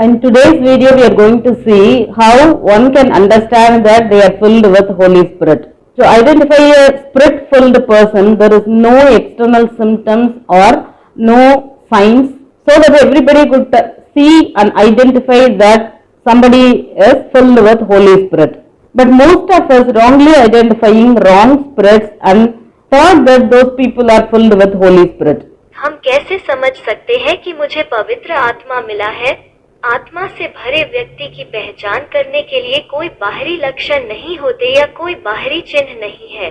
In today's video, we are going to see how one can understand that they are filled with Holy Spirit. To identify a Spirit-filled person, there is no external symptoms or no signs, so that everybody could see and identify that somebody is filled with Holy Spirit. But most of us wrongly identifying wrong spirits and thought that those people are filled with Holy Spirit. हम कैसे समझ सकते हैं कि मुझे पवित्र आत्मा मिला है? आत्मा से भरे व्यक्ति की पहचान करने के लिए कोई बाहरी लक्षण नहीं होते या कोई बाहरी चिन्ह नहीं है,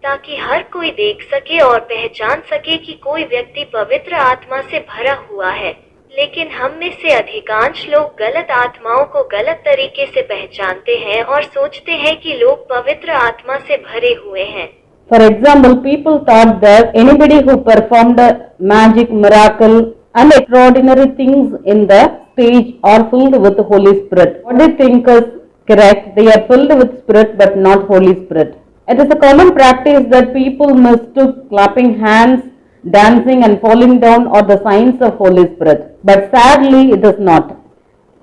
ताकि हर कोई देख सके और पहचान सके कि कोई व्यक्ति पवित्र आत्मा से भरा हुआ है। लेकिन हम में से अधिकांश लोग गलत आत्माओं को गलत तरीके से पहचानते हैं और सोचते हैं कि लोग पवित्र आत्मा से भरे हुए हैं। For example, people thought that anybody who performed a magic, miracle and extraordinary things in the stage are filled with the Holy Spirit. What they think is correct, they are filled with Spirit but not Holy Spirit. It is a common practice that people mistook clapping hands, dancing and falling down are the signs of Holy Spirit. But sadly, it is not.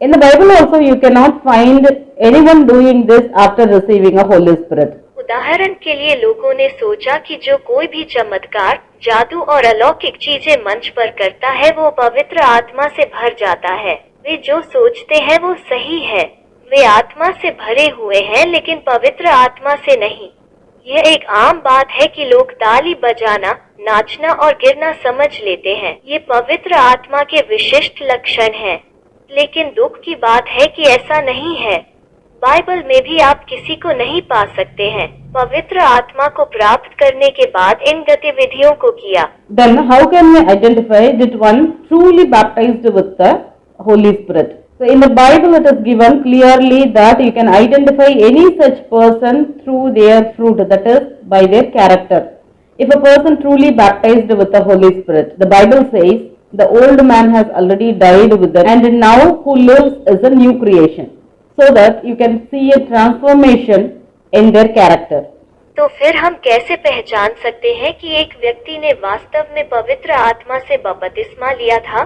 In the Bible also, you cannot find anyone doing this after receiving a Holy Spirit. उदाहरण के लिए लोगों ने सोचा कि जो कोई भी चमत्कार, जादू और अलौकिक चीजें मंच पर करता है वो पवित्र आत्मा से भर जाता है। वे जो सोचते हैं वो सही है, वे आत्मा से भरे हुए हैं लेकिन पवित्र आत्मा से नहीं। यह एक आम बात है कि लोग ताली बजाना, नाचना और गिरना समझ लेते हैं, ये पवित्र आत्मा के विशिष्ट लक्षण हैं। लेकिन दुख की बात है कि ऐसा नहीं है। बाइबल में भी आप किसी को नहीं पा सकते हैं पवित्र आत्मा को प्राप्त करने के बाद इन गतिविधियों को किया। Then how can we identify that one truly baptized with the Holy Spirit? So in the Bible it is given clearly that you can identify any such person through their fruit, that is by their character. If a person truly baptized with the Holy Spirit, the Bible says the old man has already died with them and now who lives is a new creation. So that you can see a transformation in their character. तो फिर हम कैसे पहचान सकते हैं कि एक व्यक्ति ने वास्तव में पवित्र आत्मा से बपतिस्मा लिया था?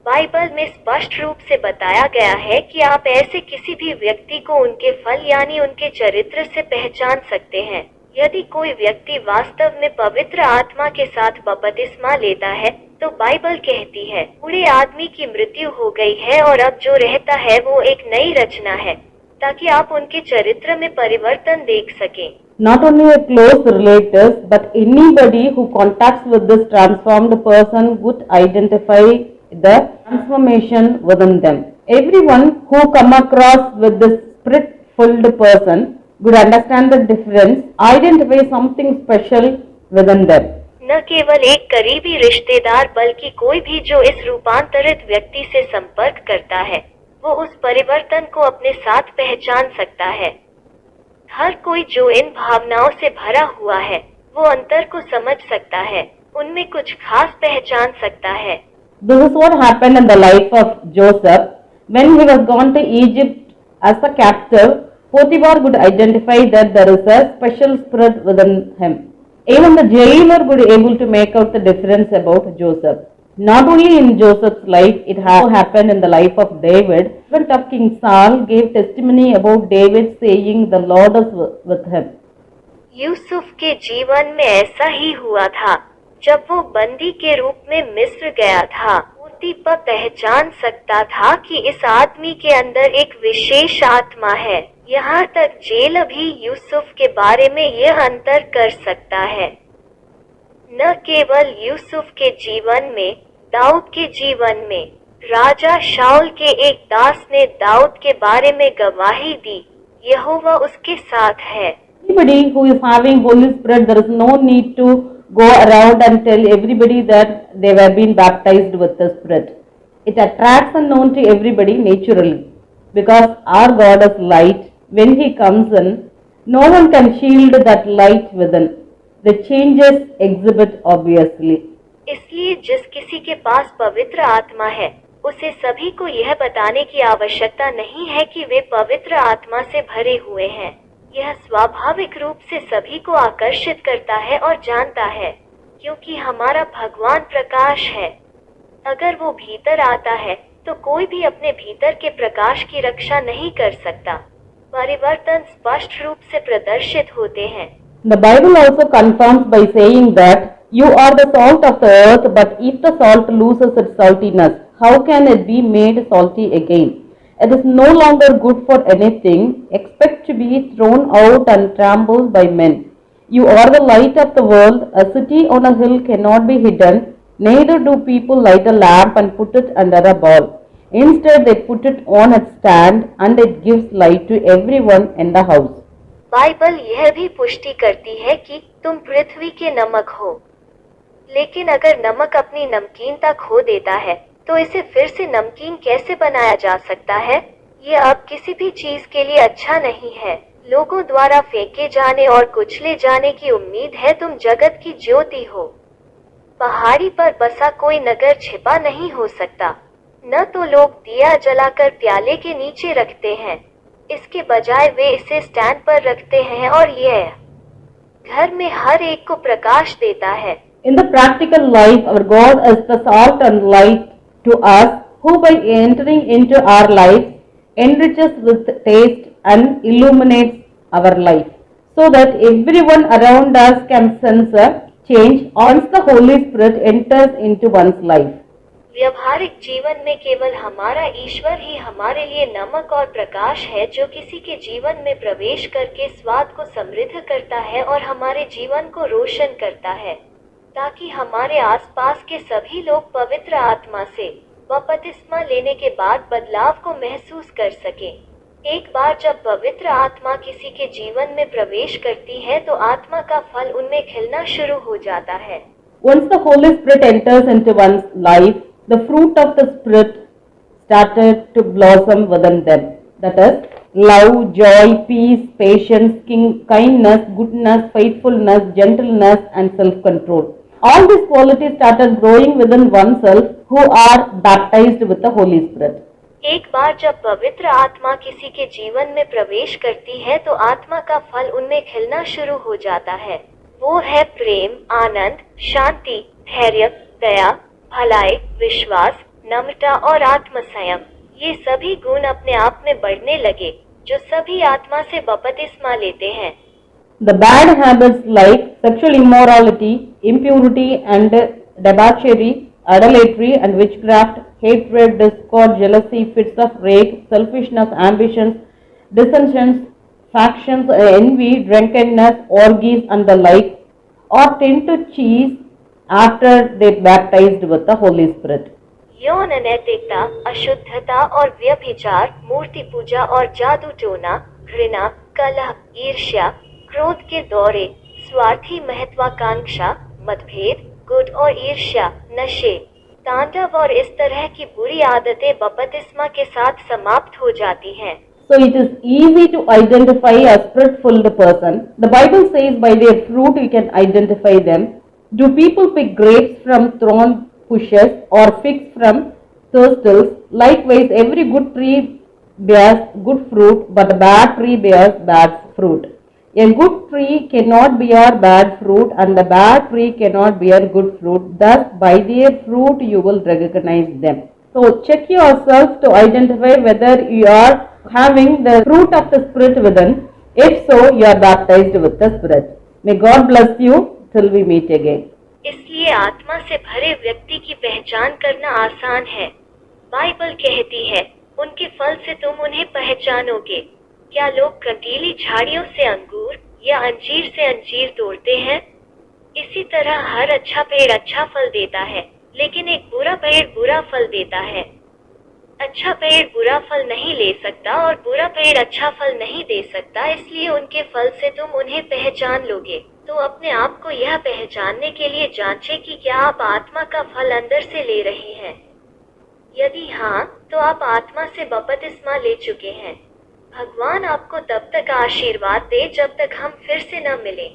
बाइबल में स्पष्ट रूप से बताया गया है कि आप ऐसे किसी भी व्यक्ति को उनके फल यानी उनके चरित्र से पहचान सकते हैं। यदि कोई व्यक्ति वास्तव में पवित्र आत्मा के साथ बपतिस्मा लेता है तो बाइबल कहती है बूढ़े आदमी की मृत्यु हो गई है और अब जो रहता है वो एक नई रचना है, ताकि आप उनके चरित्र में परिवर्तन देख सकें। Not only a close relatives, but anybody who contacts with this transformed person would identify the transformation within them. Everyone who come across with this spirit-filled person would understand the difference, identify something special within them. न केवल एक करीबी रिश्तेदार बल्कि कोई भी जो इस रूपांतरित व्यक्ति से संपर्क करता है वो उस परिवर्तन को अपने साथ पहचान सकता है। हर कोई जो इन भावनाओं से भरा हुआ है वो अंतर को समझ सकता है, उनमें कुछ खास पहचान सकता है। This is what happened in the life of Joseph. When he was gone to Egypt as a captive, Potiphar could identify that there is a special spirit within him. Even the jailer would be able to make out the difference about Joseph. Not only in Joseph's life, it happened in the life of David. Even of King Saul gave testimony about David saying the Lord is with him. Yusuf के जीवन में ऐसा ही हुआ था। जब वो बंदी के रूप में मिस्र गया था, पोतीफर पहचान सकता था कि इस आदमी के अंदर एक विशेष आत्मा है। यहाँ तक जेल भी यूसुफ के बारे में यह अंतर कर सकता है। न केवल यूसुफ के जीवन में, दाऊद के जीवन में, राजा शाऊल के एक दास ने दाऊद के बारे में गवाही दी, यहोवा उसके साथ है। Anybody who is having Holy Spirit, there is no need to go around and tell everybody that they have been baptized with the Spirit. It attracts and known to everybody naturally, because our God is light. When He comes in, no one can shield that light within. The changes exhibit obviously. इसलिए जिस किसी के पास पवित्र आत्मा है, उसे सभी को यह बताने की आवश्यकता नहीं है कि वे पवित्र आत्मा से भरे हुए हैं। यह स्वाभाविक रूप से सभी को आकर्षित करता है और जानता है, क्योंकि हमारा भगवान प्रकाश है। अगर वो भीतर आता है तो कोई भी अपने भीतर के प्रकाश की रक्षा नहीं कर सकता। परिवर्तन स्पष्ट रूप से प्रदर्शित होते हैं। The Bible also confirms by saying that you are the salt of the earth, but if the salt loses its saltiness, how can it be made salty again? It is no longer good for anything except to be thrown out and trampled by men. You are the light of the world. A city on a hill cannot be hidden, neither do people light a lamp and put it under a bowl. Instead, they put it on its stand, and it gives light to everyone in the house. Bible यह भी पुष्टि करती है कि तुम पृथ्वी के नमक हो, लेकिन अगर नमक अपनी नमकीनता खो देता है तो इसे फिर से नमकीन कैसे बनाया जा सकता है? ये अब किसी भी चीज के लिए अच्छा नहीं है। लोगों द्वारा फेंके जाने और कुचले जाने की उम्मीद है। तुम जगत की ज्योति हो। पहाड़ी पर बसा कोई नगर छिपा नहीं हो सकता। न तो लोग दिया जलाकर प्याले के नीचे रखते हैं, इसके बजाय वे इसे स्टैंड पर रखते हैं और यह घर में हर एक को प्रकाश देता है। In the practical life, our God is the salt and light to us, who by entering into our life enriches with taste and illuminates our life, so that everyone around us can sense a change once the Holy Spirit enters into one's life. व्यवहारिक जीवन में केवल हमारा ईश्वर ही हमारे लिए नमक और प्रकाश है, जो किसी के जीवन में प्रवेश करके स्वाद को समृद्ध करता है और हमारे जीवन को रोशन करता है, ताकि हमारे आसपास के सभी लोग पवित्र आत्मा से बपतिस्मा लेने के बाद बदलाव को महसूस कर सकें। एक बार जब पवित्र आत्मा किसी के जीवन में प्रवेश करती है तो आत्मा का फल उनमें खिलना शुरू हो जाता है। Once the Holy Spirit enters into one's life, the fruit of the Spirit started to blossom within them. That is, love, joy, peace, patience, kindness, goodness, faithfulness, gentleness, and self-control. All these qualities started growing within oneself who are baptized with the Holy Spirit. एक बार जब पवित्र आत्मा किसी के जीवन में प्रवेश करती है तो आत्मा का फल उनमें खिलना शुरू हो जाता है। वो है प्रेम, आनंद, शांति, धैर्य, दया, भलाई, विश्वास, नम्रता और आत्मसंयम। ये सभी गुण अपने आप में बढ़ने लगे जो सभी आत्मा से बपतिस्मा लेते हैं। The bad habits like sexual immorality, impurity and debauchery, idolatry and witchcraft, hatred, discord, jealousy, fits of rage, selfishness, ambitions, dissensions, factions, envy, drunkenness, orgies and the like, or tend to cease after they baptized with the Holy Spirit. यौन अनैतिकता, अशुद्धता और व्यभिचार, मूर्ति पूजा और जादू टोना, घृणा, कलह, ईर्ष्या, क्रोध के दौरे, स्वार्थी महत्वाकांक्षा, मतभेद, गुट और ईर्ष्या, नशे, तांडव और इस तरह की बुरी आदतें बपतिस्मा के साथ समाप्त हो जाती हैं। So it is easy to identify a spirit-filled person. The Bible says by their fruit you can identify them. Do people pick grapes from thorn bushes or figs from thistles? Likewise, every good tree bears good fruit, but a bad tree bears bad fruit. A good tree cannot bear bad fruit, and a bad tree cannot bear good fruit. Thus, by their fruit you will recognize them. So, check yourself to identify whether you are having the fruit of the Spirit within. If so, you are baptized with the Spirit. May God bless you till we meet again. इसलिए आत्मा से भरे व्यक्ति की पहचान करना आसान है। बाइबल कहती है, उनके फल से तुम उन्हें पहचानोगे। क्या लोग कंटीली झाड़ियों से अंगूर या अंजीर से अंजीर तोड़ते हैं? इसी तरह हर अच्छा पेड़ अच्छा फल देता है, लेकिन एक बुरा पेड़ बुरा फल देता है। अच्छा पेड़ बुरा फल नहीं ले सकता और बुरा पेड़ अच्छा फल नहीं दे सकता, इसलिए उनके फल से तुम उन्हें पहचान लोगे। तो अपने आप को यह पहचानने के लिए जांचें कि क्या आप आत्मा का फल अंदर से ले रहे हैं। यदि हाँ, तो आप आत्मा से बपतिस्मा ले चुके हैं। भगवान आपको तब तक आशीर्वाद दे जब तक हम फिर से न मिलें।